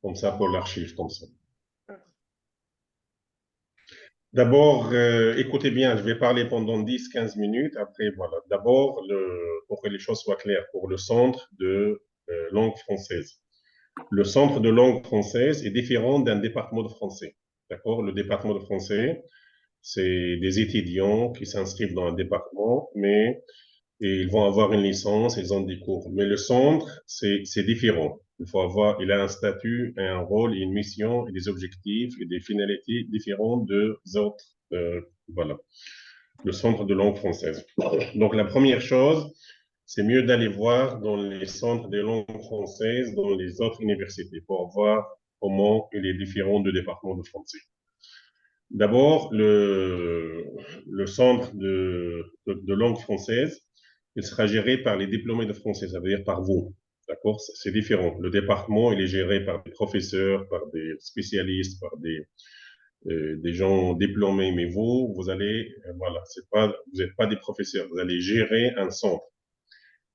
comme ça pour l'archive, comme ça. D'abord, écoutez bien, je vais parler pendant 10-15 minutes. Après, voilà. D'abord, pour que les choses soient claires, pour le centre de langue française. Le centre de langue française est différent d'un département de français. D'accord? Le département de français, c'est des étudiants qui s'inscrivent dans un département, mais ils vont avoir une licence, ils ont des cours. Mais le centre, c'est différent. Il a un statut, un rôle, une mission, et des objectifs et des finalités différentes des autres. Voilà, le centre de langue française. Donc, la première chose, c'est mieux d'aller voir dans les centres de langue française, dans les autres universités, pour voir comment il est différent du département de français. D'abord, le centre de langue française, il sera géré par les diplômés de français, ça veut dire par vous. D'accord? C'est différent. Le département, il est géré par des professeurs, par des spécialistes, par des gens diplômés, mais vous allez, voilà, vous n'êtes pas des professeurs, vous allez gérer un centre.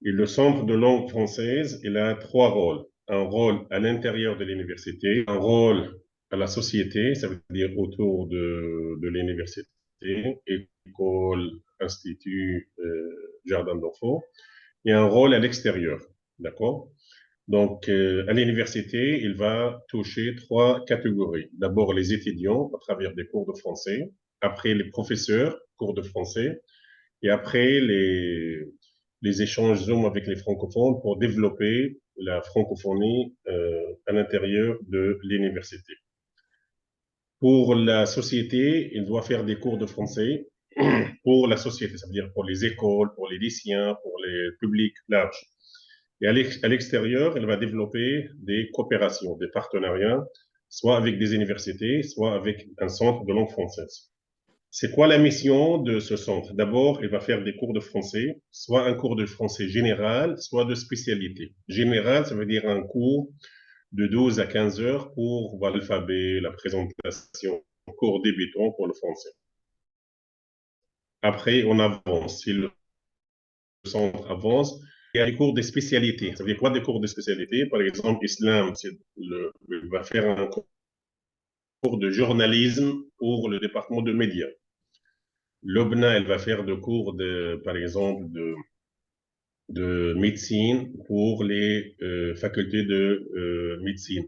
Et le centre de langue française, il a trois rôles. Un rôle à l'intérieur de l'université, un rôle à la société, ça veut dire autour de l'université, école, institut, jardin d'enfants, et un rôle à l'extérieur. D'accord? Donc, à l'université, il va toucher trois catégories. D'abord, les étudiants à travers des cours de français, après les professeurs, cours de français, et après les échanges Zoom avec les francophones pour développer la francophonie à l'intérieur de l'université. Pour la société, il doit faire des cours de français pour la société, c'est-à-dire pour les écoles, pour les lycéens, pour les publics larges. Et à l'extérieur, il va développer des coopérations, des partenariats, soit avec des universités, soit avec un centre de langue française. C'est quoi la mission de ce centre? D'abord, il va faire des cours de français, soit un cours de français général, soit de spécialité. Général, ça veut dire un cours de 12 à 15 heures pour l'alphabet, la présentation, un cours débutant pour le français. Après, on avance. Si le centre avance, il y a des cours de spécialité. Ça veut dire quoi des cours de spécialité? Par exemple, islam, il va faire un cours de journalisme pour le département de médias. L'OBNA, elle va faire des cours par exemple, de médecine pour les facultés de médecine.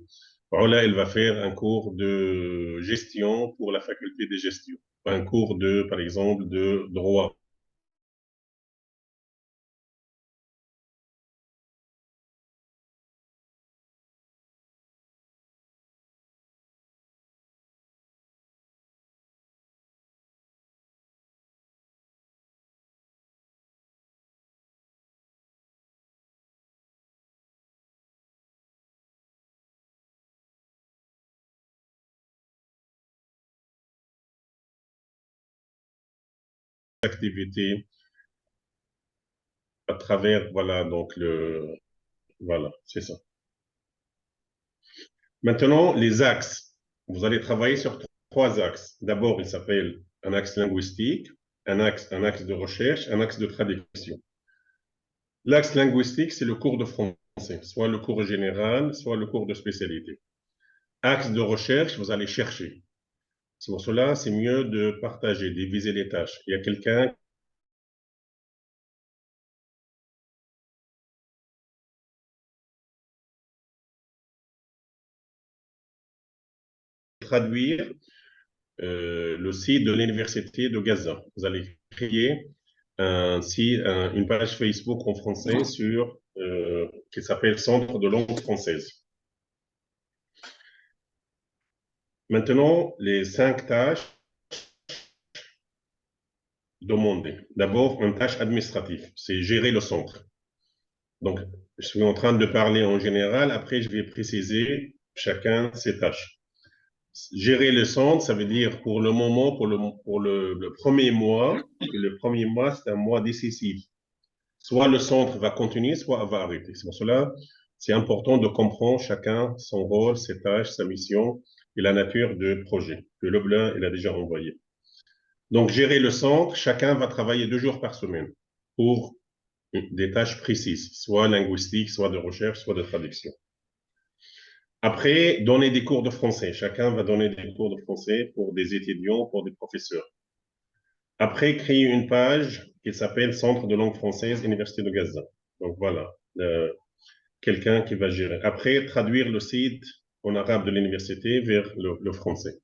Là, elle va faire un cours de gestion pour la faculté de gestion. Un cours par exemple, de droit. Activités à travers, voilà, donc voilà, c'est ça. Maintenant, les axes. Vous allez travailler sur trois axes. D'abord, il s'appelle un axe linguistique, un axe de recherche, un axe de traduction. L'axe linguistique, c'est le cours de français, soit le cours général, soit le cours de spécialité. Axe de recherche, vous allez chercher. C'est pour cela, c'est mieux de partager, de diviser les tâches. Il y a quelqu'un qui va traduire le site de l'université de Gaza. Vous allez créer une page Facebook en français qui s'appelle Centre de langue française. Maintenant, les 5 tâches demandées. D'abord, une tâche administrative, c'est gérer le centre. Donc, je suis en train de parler en général, après je vais préciser chacun ses tâches. Gérer le centre, ça veut dire pour le moment, pour le premier mois, le premier mois, c'est un mois décisif. Soit le centre va continuer, soit va arrêter. C'est pour cela, c'est important de comprendre chacun son rôle, ses tâches, sa mission et la nature du projet que Leblanc il a déjà envoyé. Donc, gérer le centre, chacun va travailler 2 jours par semaine pour des tâches précises, soit linguistiques, soit de recherche, soit de traduction. Après, donner des cours de français. Chacun va donner des cours de français pour des étudiants, pour des professeurs. Après, créer une page qui s'appelle Centre de langue française, Université de Gaza. Donc voilà, quelqu'un qui va gérer. Après, traduire le site en arabe de l'université vers le français.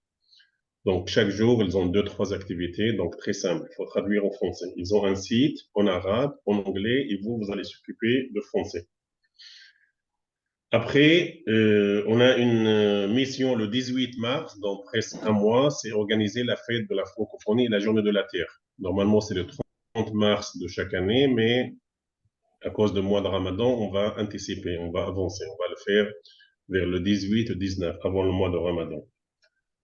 Donc, chaque jour, ils ont deux, trois activités. Donc, très simple. Il faut traduire en français. Ils ont un site en arabe, en anglais, et vous, vous allez s'occuper de français. Après, on a une mission le 18 mars, dans presque un mois, c'est organiser la fête de la francophonie et la journée de la Terre. Normalement, c'est le 30 mars de chaque année, mais à cause du mois de Ramadan, on va anticiper, on va avancer, on va le faire vers le 18-19, avant le mois de Ramadan.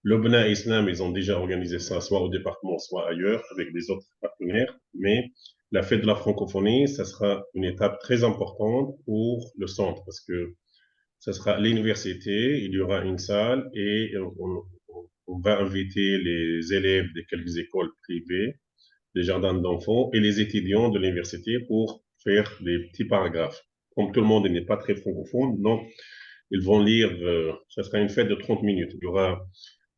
Le Bna Islam, ils ont déjà organisé ça, soit au département, soit ailleurs, avec des autres partenaires, mais la fête de la francophonie, ça sera une étape très importante pour le centre, parce que ce sera l'université, il y aura une salle et on va inviter les élèves de quelques écoles privées, des jardins d'enfants et les étudiants de l'université pour faire des petits paragraphes. Comme tout le monde n'est pas très francophone, donc ils vont lire, ce sera une fête de 30 minutes. Il y aura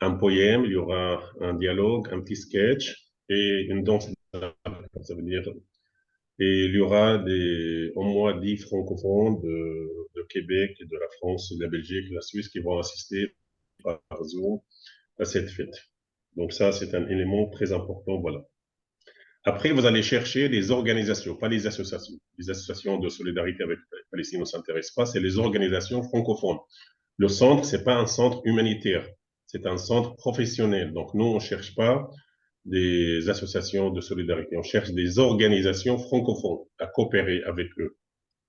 un poème, il y aura un dialogue, un petit sketch et une danse. Ça veut dire et il y aura au moins 10 francophones de Québec, de la France, de la Belgique, de la Suisse qui vont assister par Zoom à cette fête. Donc ça, c'est un élément très important, voilà. Après, vous allez chercher les organisations, pas les associations. Les associations de solidarité avec les Palestiniens ne s'intéressent pas, c'est les organisations francophones. Le centre, c'est pas un centre humanitaire, c'est un centre professionnel. Donc nous, on cherche pas des associations de solidarité. On cherche des organisations francophones à coopérer avec eux.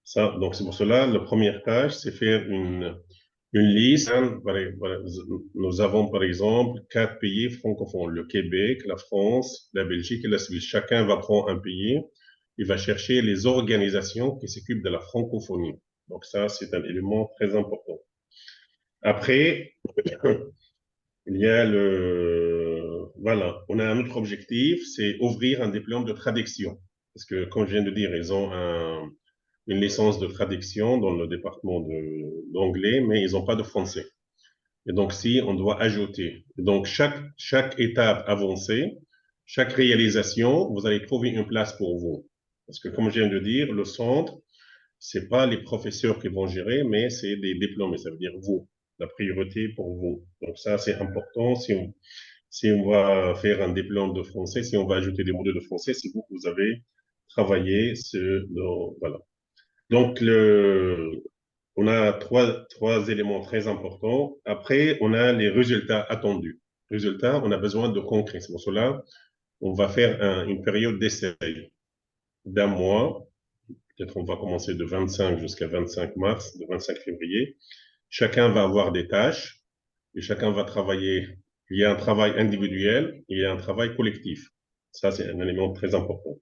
Ça, donc c'est pour cela, la première tâche, c'est faire une liste. Voilà, nous avons par exemple 4 pays francophones, le Québec, la France, la Belgique et la Suisse. Chacun va prendre un pays et va chercher les organisations qui s'occupent de la francophonie. Donc ça, c'est un élément très important. Après, il y a voilà, on a un autre objectif, c'est ouvrir un diplôme de traduction. Parce que, comme je viens de dire, ils ont une licence de traduction dans le département d'anglais, mais ils n'ont pas de français. Et donc, si on doit ajouter, donc chaque étape avancée, chaque réalisation, vous allez trouver une place pour vous. Parce que, comme je viens de dire, le centre, c'est pas les professeurs qui vont gérer, mais c'est des diplômés, ça veut dire vous, la priorité pour vous. Donc ça, c'est important. Si on va faire un diplôme de français, si on va ajouter des modules de français, c'est vous que vous avez travaillé voilà. Donc, on a trois éléments très importants. Après, on a les résultats attendus. Résultats, on a besoin de concret. C'est pour cela, on va faire une période d'essai d'un mois. Peut-être on va commencer de 25 jusqu'à 25 mars, de 25 février. Chacun va avoir des tâches et chacun va travailler. Il y a un travail individuel et il y a un travail collectif. Ça, c'est un élément très important.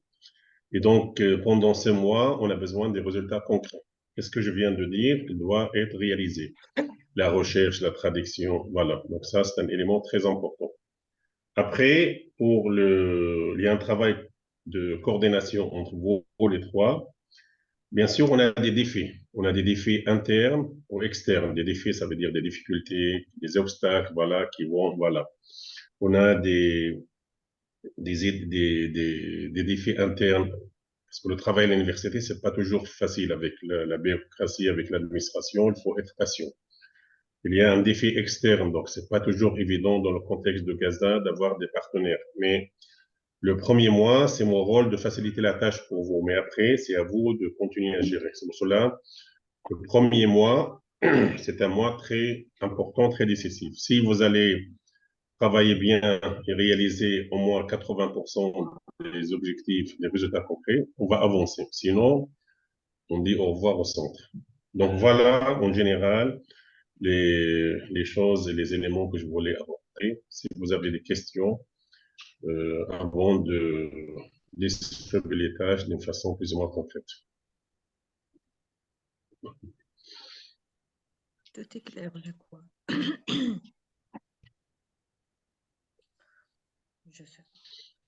Et donc, pendant ce mois, on a besoin des résultats concrets. Qu'est-ce que je viens de dire? Il doit être réalisé. La recherche, la traduction, voilà. Donc ça, c'est un élément très important. Après, il y a un travail de coordination entre vous les trois. Bien sûr, on a des défis. On a des défis internes ou externes. Des défis, ça veut dire des difficultés, des obstacles, voilà, qui vont, voilà. On a des défis internes parce que le travail à l'université, c'est pas toujours facile avec la bureaucratie, avec l'administration. Il faut être patient. Il y a un défi externe, donc c'est pas toujours évident dans le contexte de Gaza d'avoir des partenaires. Mais le premier mois, c'est mon rôle de faciliter la tâche pour vous. Mais après, c'est à vous de continuer à gérer. C'est pour cela, le premier mois, c'est un mois très important, très décisif. Si vous allez travailler bien et réaliser au moins 80% des objectifs, des résultats concrets, on va avancer. Sinon, on dit au revoir au centre. Donc voilà, en général, les choses et les éléments que je voulais aborder. Si vous avez des questions, avant de distribuer les tâches d'une façon plus ou moins concrète. Tout est clair, je crois. Je sais.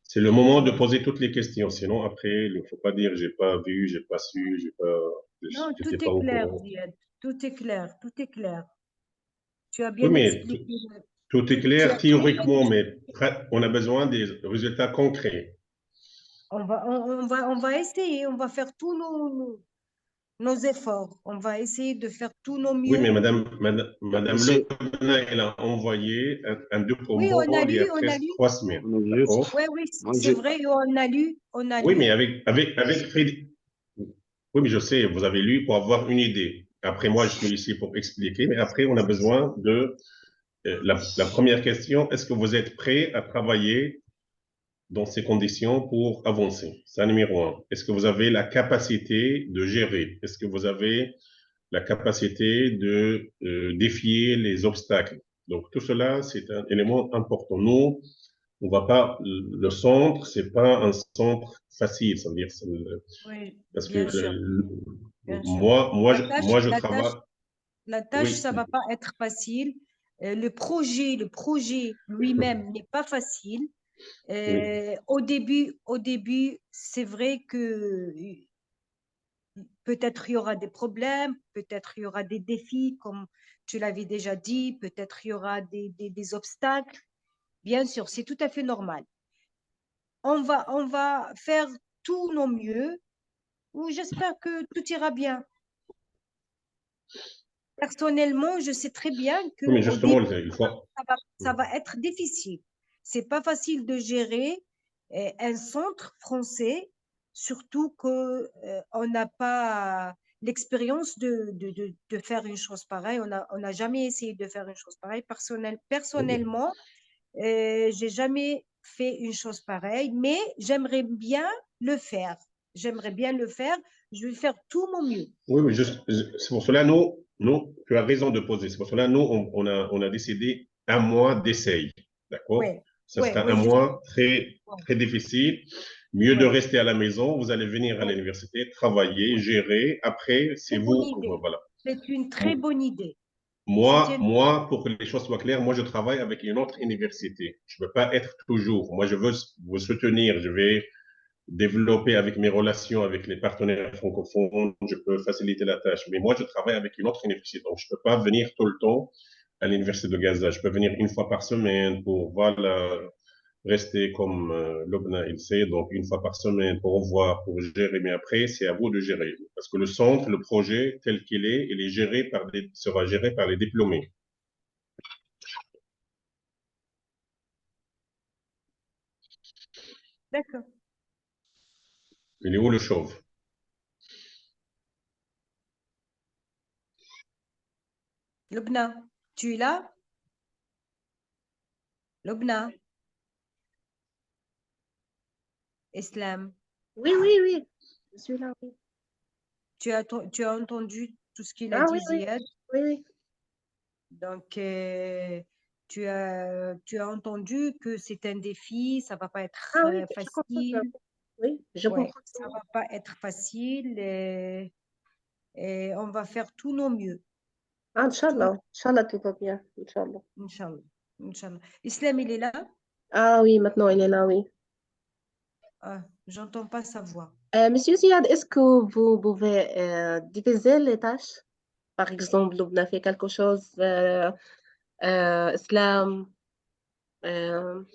C'est le moment de poser toutes les questions. Sinon, après, il ne faut pas dire j'ai pas vu, j'ai pas su, Non, tout j'étais pas est au clair, courant. Ziad. Tout est clair, tout est clair. Tu as Oui, bien mais expliqué. tout est Tu clair as très bien théoriquement, expliqué. mais on a besoin des résultats concrets. On va essayer, on va faire tous nos efforts. On va essayer de faire tous nos Oui, mais mieux. Madame Monsieur, Leblanc, elle a envoyé un Oui, document il y a on a presque lu. 3 semaines. on est juste, D'accord? Oui, oui, moi, c'est vrai, on a Oui, mais lu. avec oui, mais je sais, vous avez lu pour avoir une idée. Après, moi, je suis ici pour expliquer, mais après, on a besoin de la première question, est-ce que vous êtes prêt à travailler dans ces conditions pour avancer? C'est un numéro un. Est-ce que vous avez la capacité de gérer? Est-ce que vous avez la capacité de défier les obstacles? Donc, tout cela, c'est un élément important. Nous, on va pas, le centre, c'est pas un centre facile, ça veut dire, Oui, parce que bien sûr, bien sûr. moi, je La tâche, travaille, la tâche, oui, ça va pas être facile. Le projet lui-même n'est pas facile. oui, Au début, c'est vrai que peut-être il y aura des problèmes, peut-être il y aura des défis, comme tu l'avais déjà dit, peut-être il y aura des obstacles. Bien sûr, c'est tout à fait normal. On va faire tout nos mieux, ou j'espère que tout ira bien. Personnellement, je sais très bien oui, mais qu'au justement, début, il faut, ça va être difficile. C'est pas facile de gérer un centre français, surtout que on n'a pas l'expérience de faire une chose pareille. On n'a jamais essayé de faire une chose pareille. oui, Personnellement, j'ai jamais fait une chose pareille, mais j'aimerais bien le faire. J'aimerais bien le faire. Je vais faire tout mon mieux. oui, mais c'est pour cela, tu as raison de poser. C'est pour cela, nous, on a décidé un mois d'essai. D'accord? Ouais, Ça ouais, sera un ouais, mois très, ouais, très difficile. Mieux de ouais, rester à la maison. Vous allez venir à ouais, l'université, travailler, ouais. gérer. Après, c'est Très bonne vous, idée. voilà. C'est une très bonne idée. Pour que les choses soient claires, moi, je travaille avec une autre université. Je ne veux pas être toujours. Moi, je veux vous soutenir. Je vais développer avec mes relations avec les partenaires francophones. Je peux faciliter la tâche. Mais moi, je travaille avec une autre université. Donc, je ne peux pas venir tout le temps à l'université de Gaza. Je peux venir une fois par semaine pour, voilà, rester comme Lobna, il sait, donc une fois par semaine pour voir, pour gérer. Mais après, c'est à vous de gérer. Parce que le centre, le projet tel qu'il est, il est géré sera géré par les diplômés. D'accord. Il est où le chauve? Lubna, tu es là? Lubna, Islam, Oui, oui, oui. Je suis là, oui. tu as entendu tout ce qu'il a Ah oui, dit oui, Ziad. oui, oui. Donc, tu as entendu que c'est un défi, ça va pas être Ah oui, je comprends ça. facile. Oui, je Ouais, comprends ça. ça va pas être facile et on va faire tout nos mieux. Ah, Tout, Inch'Allah. Inch'Allah, tout va bien. Inch'Allah. Inch'Allah. Inch'Allah. Islam, il est là? Ah oui, maintenant, il est là, oui. Ah, j'entends pas sa voix. Monsieur Ziad, est-ce que vous pouvez diviser les tâches? Par exemple, on a fait quelque chose, Islam,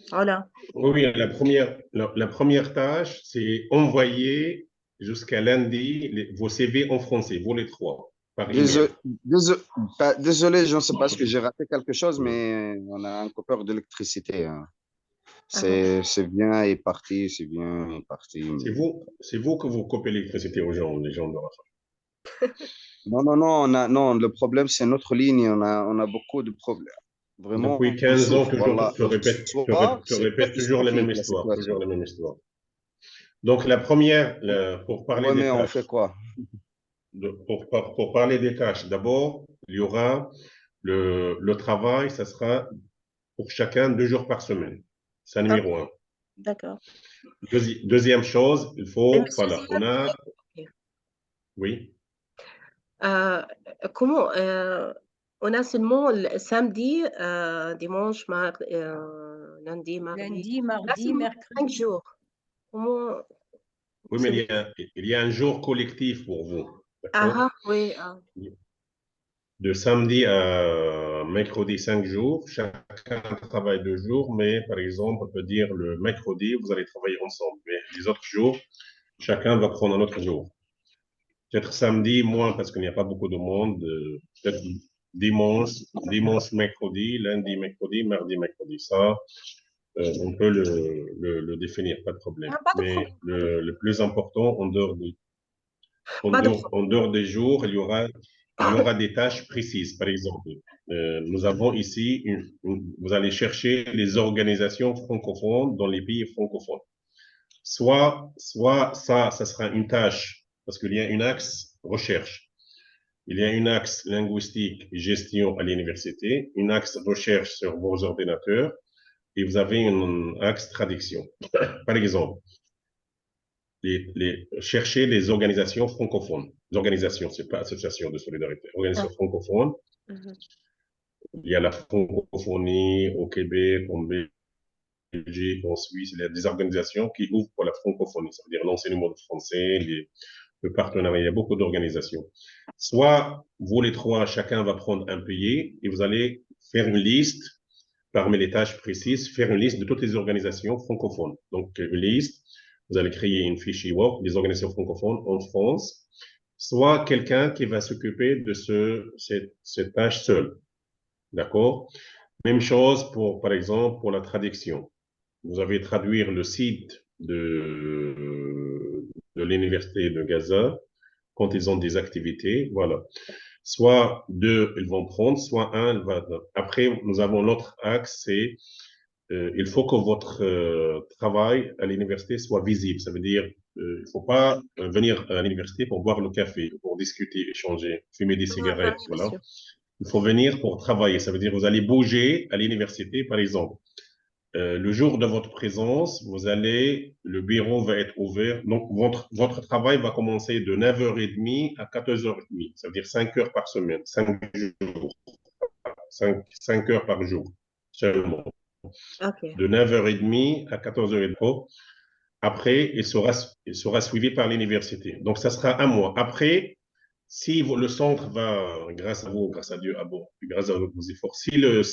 voilà. Oui, la première tâche, c'est envoyer jusqu'à lundi vos CV en français, vous les trois, par email. désolé, désolé, je ne sais pas ce que j'ai raté quelque chose, mais on a un coupeur d'électricité, hein. Ah, C'est bien et parti, c'est bien et parti. C'est vous que vous coupez l'électricité aux gens, les gens de Rafah. Non, non, non, non, le problème, c'est notre ligne. On a beaucoup de problèmes. Vraiment, Depuis on 15 ans, souffre. toujours, Voilà. Le soir, tu c'est répètes toujours la même catastrophique, la histoire, toujours situation. la même histoire. Donc, la première, pour parler Ouais, des mais on fait tâches, quoi? pour parler des tâches, d'abord, il y aura le travail, ça sera pour chacun 2 jours par semaine. C'est ok, numéro un. d'accord. Deuxième chose, il Mais faut, Monsieur voilà, on Ziad, a, oui, euh, comment on a seulement le samedi, dimanche, lundi, mardi. Lundi, Là, mardi, seulement 5 mercredi. jours. Comment oui, mais c'est il y a un jour collectif pour vous, Ah, d'accord? ah, oui. Ah. De samedi mercredi 5 jours, chacun travaille 2 jours, mais par exemple, on peut dire le mercredi, vous allez travailler ensemble, mais les autres jours, chacun va prendre un autre jour. Peut-être samedi, moins, parce qu'il n'y a pas beaucoup de monde, peut-être dimanche, mercredi, lundi, mercredi, mardi, mercredi. Ça, on peut le définir, pas de problème. Ah, pas de Mais problème. le plus important, Pas de problème. en dehors des jours, il y aura des tâches précises. Par exemple, nous avons ici, vous allez chercher les organisations francophones dans les pays francophones. Soit ça sera une tâche, parce qu'il y a un axe recherche. Il y a un axe linguistique gestion à l'université, un axe recherche sur vos ordinateurs, et vous avez un axe traduction. Par exemple, chercher les organisations francophones. Les organisations, c'est pas association de solidarité, organisations francophones. Mhm. Il y a la francophonie au Québec, en Belgique, en Suisse. Il y a des organisations qui ouvrent pour la francophonie, ça veut dire l'enseignement de français, le partenariat. Il y a beaucoup d'organisations. Soit vous les trois, chacun va prendre un pays et vous allez faire une liste parmi les tâches précises, faire une liste de toutes les organisations francophones. Donc, une liste, vous allez créer une fichier Word des organisations francophones en France, soit quelqu'un qui va s'occuper de cette tâche seule. D'accord? Même chose pour, par exemple, pour la traduction. Vous avez traduire le site de l'université de Gaza quand ils ont des activités. Voilà. Soit deux, ils vont prendre, soit un, il va. Après, nous avons l'autre axe, c'est il faut que votre travail à l'université soit visible. Ça veut dire, il ne faut pas venir à l'université pour boire le café, pour discuter, échanger, fumer des Ah, cigarettes, bien voilà. sûr. Il faut venir pour travailler. Ça veut dire, vous allez bouger à l'université, par exemple. Le jour de votre présence, le bureau va être ouvert. Donc, votre travail va commencer de 9h30 à 14h30. Ça veut dire 5 heures par semaine, 5 jours, 5 heures par jour seulement. OK. De 9h30 à 14h30. Après, il sera suivi par l'université. Donc, ça sera un mois. Après, si le centre va, grâce à vous, grâce à Dieu, grâce à vos efforts, si le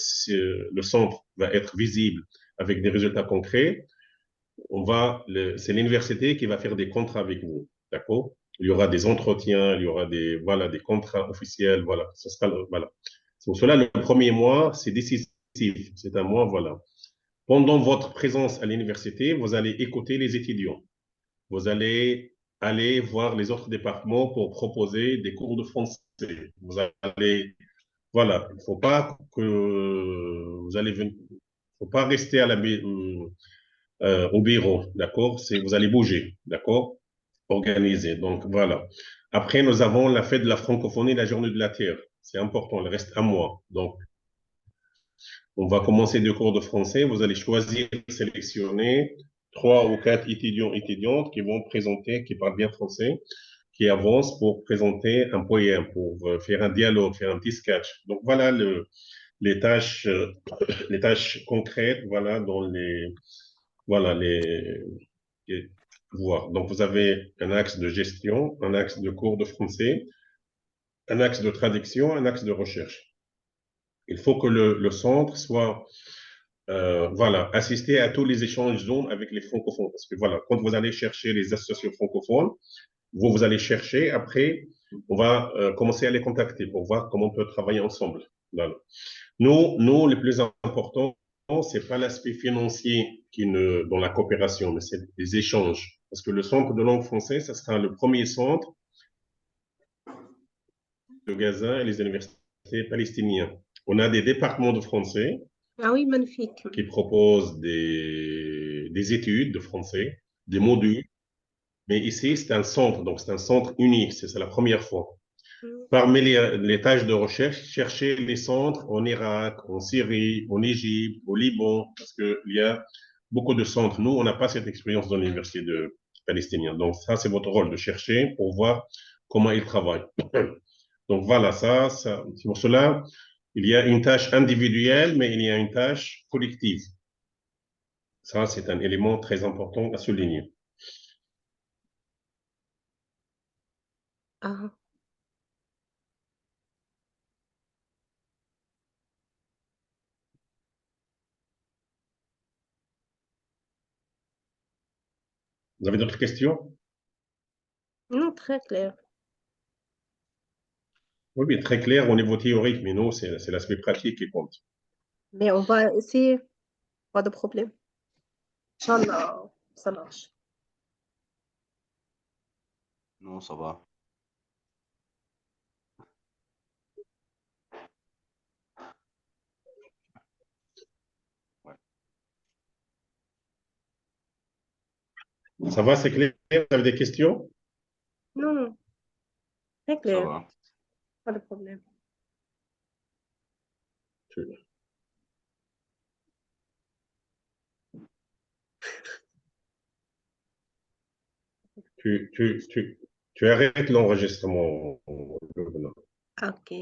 centre va être visible avec des résultats concrets, c'est l'université qui va faire des contrats avec vous. D'accord? Il y aura des entretiens, il y aura des contrats officiels, voilà. Voilà. C'est pour cela, le premier mois, c'est décisif. C'est un mois, voilà. Pendant votre présence à l'université, vous allez écouter les étudiants. Vous allez aller voir les autres départements pour proposer des cours de français. Vous allez, voilà, il ne faut pas faut pas rester au bureau, d'accord? Vous allez bouger, d'accord? Organiser. Donc, voilà. Après, nous avons la fête de la francophonie, la journée de la Terre. C'est important, il reste un mois. Donc, on va commencer des cours de français. Vous allez choisir, sélectionner 3 ou 4 étudiants, étudiantes qui vont présenter, qui parlent bien français, qui avancent pour présenter un poème, pour faire un dialogue, faire un petit sketch. Donc voilà les tâches, les tâches concrètes, voilà voilà les voir. Donc vous avez un axe de gestion, un axe de cours de français, un axe de traduction, un axe de recherche. Il faut que le centre soit voilà, assister à tous les échanges Zoom avec les francophones. Parce que voilà, quand vous allez chercher les associations francophones, vous allez chercher, après, on va commencer à les contacter pour voir comment on peut travailler ensemble. Voilà. Nous, le plus important, c'est pas l'aspect financier dans la coopération, mais c'est les échanges. Parce que le centre de langue française, ça sera le premier centre de Gaza et les universités palestiniennes. On a des départements de français Ah oui, magnifique. qui proposent des études de français, des modules. Mais ici, c'est un centre, donc c'est un centre unique, c'est la première fois. Parmi les tâches de recherche, chercher les centres en Irak, en Syrie, en Égypte, au Liban, parce qu'il y a beaucoup de centres. Nous, on n'a pas cette expérience dans l'université palestinienne. Donc ça, c'est votre rôle de chercher pour voir comment ils travaillent. Donc voilà, c'est pour cela, il y a une tâche individuelle, mais il y a une tâche collective. Ça, c'est un élément très important à souligner. Ah, Vous avez d'autres questions? Non, très clair. Oui, mais très clair au niveau théorique, mais non, c'est l'aspect pratique qui compte. Mais on va essayer. Pas de problème. Inch'Allah, ça marche. Non, ça va. Ouais. Ça va, c'est clair? Vous avez des questions? Non, non, très Ça clair. va. Pas de problème. Tu, tu arrêtes l'enregistrement. Ok.